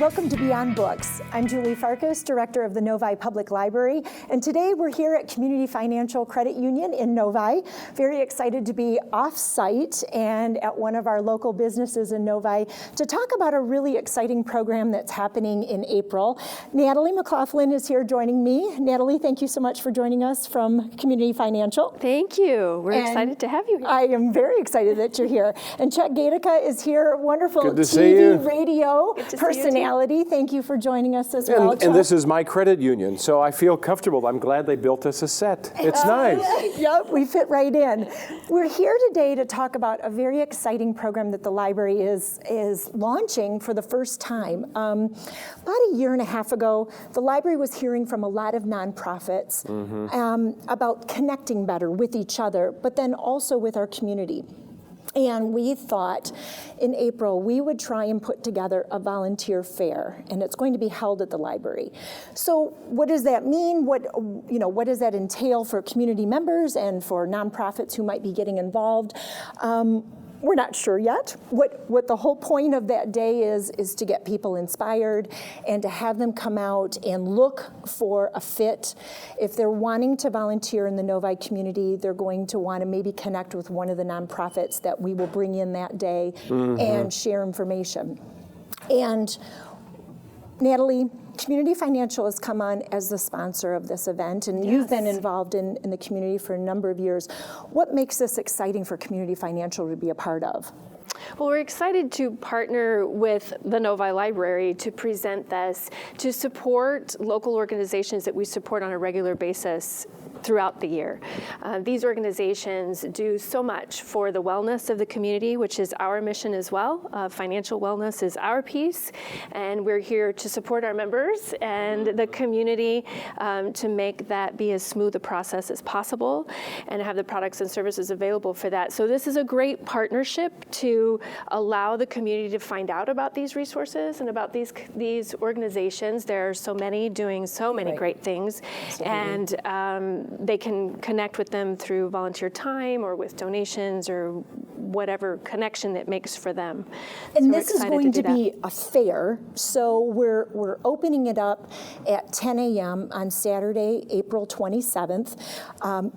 Welcome to Beyond Books. I'm Julie Farkas, Director of the Novi Public Library, and today we're here at Community Financial Credit Union in Novi. Very excited to be off-site and at one of our local businesses in Novi to talk about a really exciting program that's happening in April. Natalie McLaughlin is here joining me. Natalie, thank you so much for joining us from Community Financial. Thank you. We're excited to have you here. I am very excited that you're here. And Chuck Gaidica is here, wonderful Good to see you. TV, radio personality. Thank you for joining us as well, Chuck. And this is my credit union, so I feel comfortable. I'm glad they built us a set. It's nice. Yep, we fit right in. We're here today to talk about a very exciting program that the library is launching for the first time. About a year and a half ago, the library was hearing from a lot of nonprofits about connecting better with each other, but then also with our community. And we thought in April we would try and put together a volunteer fair, and it's going to be held at the library. So what does that mean? What does that entail for community members and for nonprofits who might be getting involved? We're not sure yet. What the whole point of that day is to get people inspired and to have them come out and look for a fit. If they're wanting to volunteer in the Novi community, they're going to want to maybe connect with one of the nonprofits that we will bring in that day and share information. And Natalie, Community Financial has come on as the sponsor of this event, and you've been involved in the community for a number of years. What makes this exciting for Community Financial to be a part of? Well, we're excited to partner with the Novi Library to present this, to support local organizations that we support on a regular basis throughout the year. These organizations do so much for the wellness of the community, which is our mission as well. Financial wellness is our piece, and we're here to support our members and the community to make that be as smooth a process as possible and have the products and services available for that. So this is a great partnership to allow the community to find out about these resources and about these organizations. There are so many doing so many great things. Absolutely. And they can connect with them through volunteer time or with donations or whatever connection it makes for them. And so this is going to be a fair, so we're opening it up at 10 a.m. on Saturday, April 27th.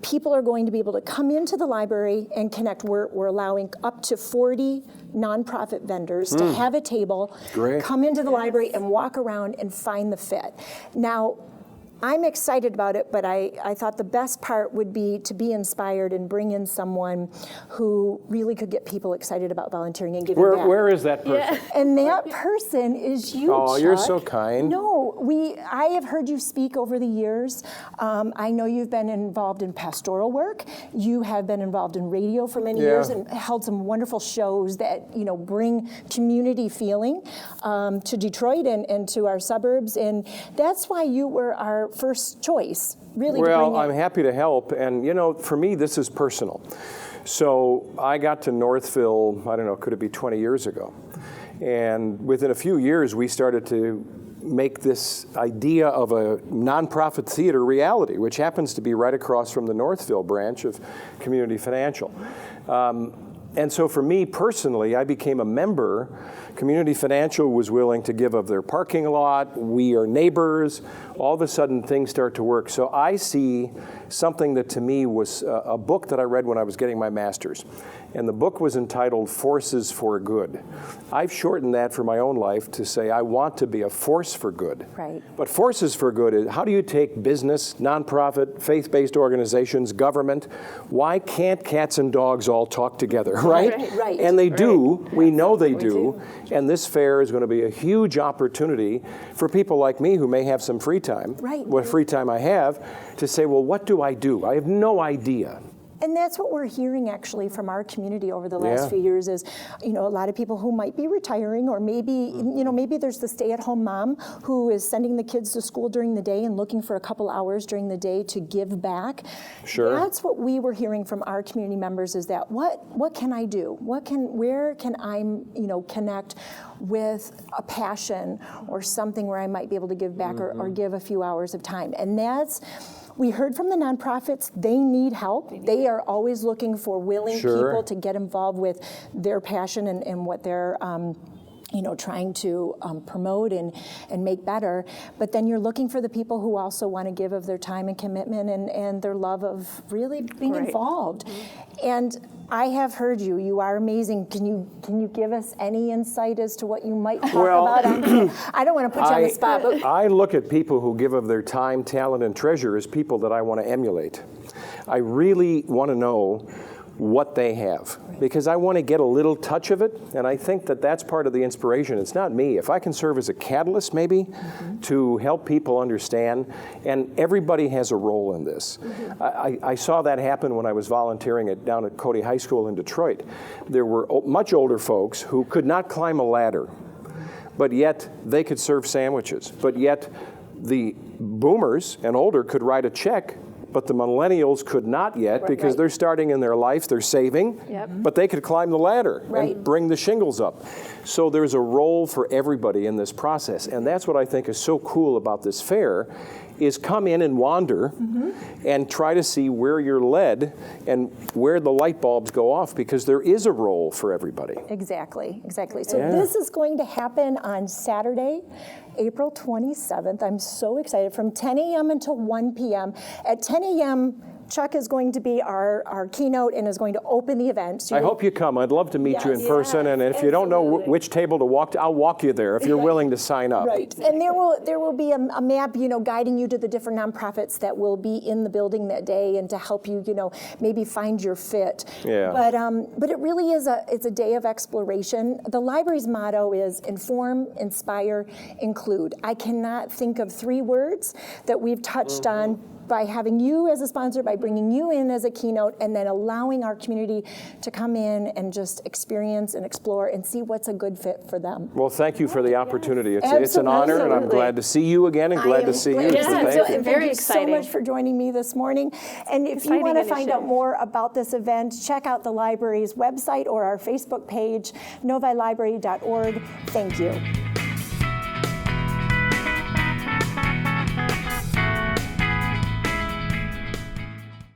People are going to be able to come into the library and connect. We're allowing up to 40 nonprofit vendors to have a table, come into the library and walk around and find the fit. Now, I'm excited about it, but I thought the best part would be to be inspired and bring in someone who really could get people excited about volunteering and giving back. Where is that person? Yeah. And that person is you, Oh, Chuck. You're so kind. No, I have heard you speak over the years. I know you've been involved in pastoral work. You have been involved in radio for many years and held some wonderful shows that bring community feeling to Detroit and to our suburbs. And that's why you were our first choice, really. Well, I'm happy to help, and for me, this is personal. So I got to Northville, I don't know, could it be 20 years ago? And within a few years, we started to make this idea of a nonprofit theater reality, which happens to be right across from the Northville branch of Community Financial. And so for me personally, I became a member. Community Financial was willing to give of their parking lot. We are neighbors. All of a sudden, things start to work. So I see something that to me was a book that I read when I was getting my master's. And the book was entitled Forces for Good. I've shortened that for my own life to say I want to be a force for good. Right. But Forces for Good is how do you take business, nonprofit, faith-based organizations, government? Why can't cats and dogs all talk together, right? Right. And they do. We know they do. And this fair is going to be a huge opportunity for people like me who may have some free time, what free time I have, to say, well, what do? I have no idea. And that's what we're hearing actually from our community over the last few years is, a lot of people who might be retiring, or maybe, maybe there's the stay-at-home mom who is sending the kids to school during the day and looking for a couple hours during the day to give back. Sure. That's what we were hearing from our community members is that what can I do? Where can I, connect with a passion or something where I might be able to give back or give a few hours of time? And we heard from the nonprofits, they need help. They are always looking for willing people to get involved with their passion and what they're trying to promote and make better. But then you're looking for the people who also want to give of their time and commitment and their love of really being involved. And I have heard you. You are amazing. Can you give us any insight as to what you might talk about? I don't want to put you on the spot. But I look at people who give of their time, talent, and treasure as people that I want to emulate. I really want to know what they have, because I want to get a little touch of it, and I think that that's part of the inspiration. It's not me. If I can serve as a catalyst maybe to help people understand, and everybody has a role in this. I saw that happen when I was volunteering down at Cody High School in Detroit. There were much older folks who could not climb a ladder, but yet they could serve sandwiches, but yet the boomers and older could write a check, but the millennials could not yet, because they're starting in their life, they're saving, but they could climb the ladder and bring the shingles up. So there's a role for everybody in this process, and that's what I think is so cool about this fair, is come in and wander and try to see where you're led and where the light bulbs go off, because there is a role for everybody. Exactly. So this is going to happen on Saturday, April 27th. I'm so excited, from 10 a.m. until 1 p.m. At 10 a.m., Chuck is going to be our keynote and is going to open the event. So I hope you come. I'd love to meet you in person, and if you don't know which table to walk to, I'll walk you there if you're willing to sign up. And there will be a map, guiding you to the different nonprofits that will be in the building that day, and to help you, maybe find your fit. But it really is it's a day of exploration. The library's motto is inform, inspire, include. I cannot think of 3 words that we've touched on by having you as a sponsor, by bringing you in as a keynote, and then allowing our community to come in and just experience and explore and see what's a good fit for them. Well, thank you for the opportunity. It's an honor, and I'm glad to see you again, and glad to see you. Thank you. Very exciting. Thank you so much for joining me this morning. And if you want to find out more about this event, check out the library's website or our Facebook page, novilibrary.org. Thank you.